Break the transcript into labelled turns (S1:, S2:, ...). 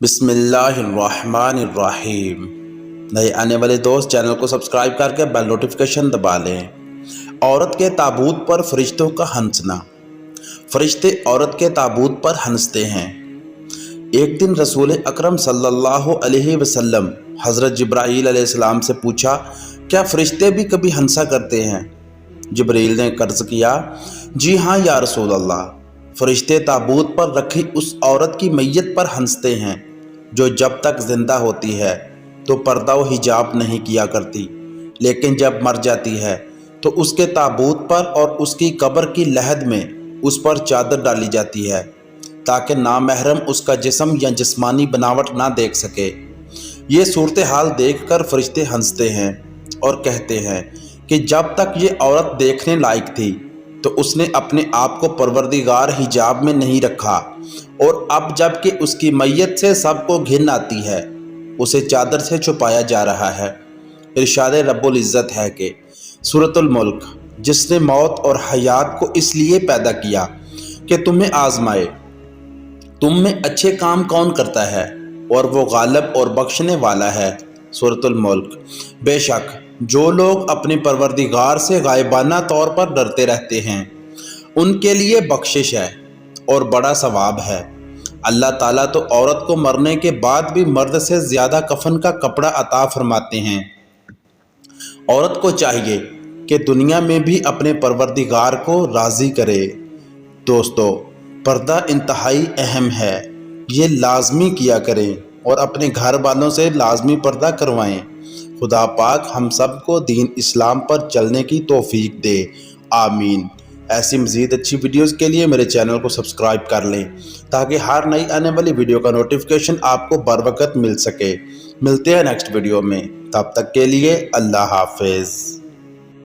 S1: بسم اللہ الرحمن الرحیم۔ نئے آنے والے دوست چینل کو سبسکرائب کر کے بیل نوٹیفیکیشن دبا لیں۔ عورت کے تابوت پر فرشتوں کا ہنسنا۔ فرشتے عورت کے تابوت پر ہنستے ہیں۔ ایک دن رسول اکرم صلی اللہ علیہ وسلم حضرت جبرائیل علیہ السلام سے پوچھا، کیا فرشتے بھی کبھی ہنسا کرتے ہیں؟ جبرائیل نے عرض کیا، جی ہاں یا رسول اللہ، فرشتے تابوت پر رکھی اس عورت کی میت پر ہنستے ہیں جو جب تک زندہ ہوتی ہے تو پردہ و حجاب نہیں کیا کرتی، لیکن جب مر جاتی ہے تو اس کے تابوت پر اور اس کی قبر کی لحد میں اس پر چادر ڈالی جاتی ہے تاکہ نامحرم اس کا جسم یا جسمانی بناوٹ نہ دیکھ سکے۔ یہ صورتحال دیکھ کر فرشتے ہنستے ہیں اور کہتے ہیں کہ جب تک یہ عورت دیکھنے لائق تھی تو اس نے اپنے آپ کو پروردگار حجاب میں نہیں رکھا، اور اب جب کہ اس کی میت سے سب کو گھن آتی ہے اسے چادر سے چھپایا جا رہا ہے۔ ارشاد رب العزت ہے کہ سورۃ الملک، جس نے موت اور حیات کو اس لیے پیدا کیا کہ تمہیں آزمائے، تم میں اچھے کام کون کرتا ہے، اور وہ غالب اور بخشنے والا ہے۔ سورۃ الملک۔ بے شک جو لوگ اپنے پروردگار سے غائبانہ طور پر ڈرتے رہتے ہیں ان کے لیے بخشش ہے اور بڑا ثواب ہے۔ اللہ تعالیٰ تو عورت کو مرنے کے بعد بھی مرد سے زیادہ کفن کا کپڑا عطا فرماتے ہیں۔ عورت کو چاہیے کہ دنیا میں بھی اپنے پروردگار کو راضی کرے۔ دوستو، پردہ انتہائی اہم ہے، یہ لازمی کیا کریں اور اپنے گھر والوں سے لازمی پردہ کروائیں۔ خدا پاک ہم سب کو دین اسلام پر چلنے کی توفیق دے، آمین۔ ایسی مزید اچھی ویڈیوز کے لیے میرے چینل کو سبسکرائب کر لیں تاکہ ہر نئی آنے والی ویڈیو کا نوٹیفیکیشن آپ کو بر وقت مل سکے۔ ملتے ہیں نیکسٹ ویڈیو میں، تب تک کے لیے اللہ حافظ۔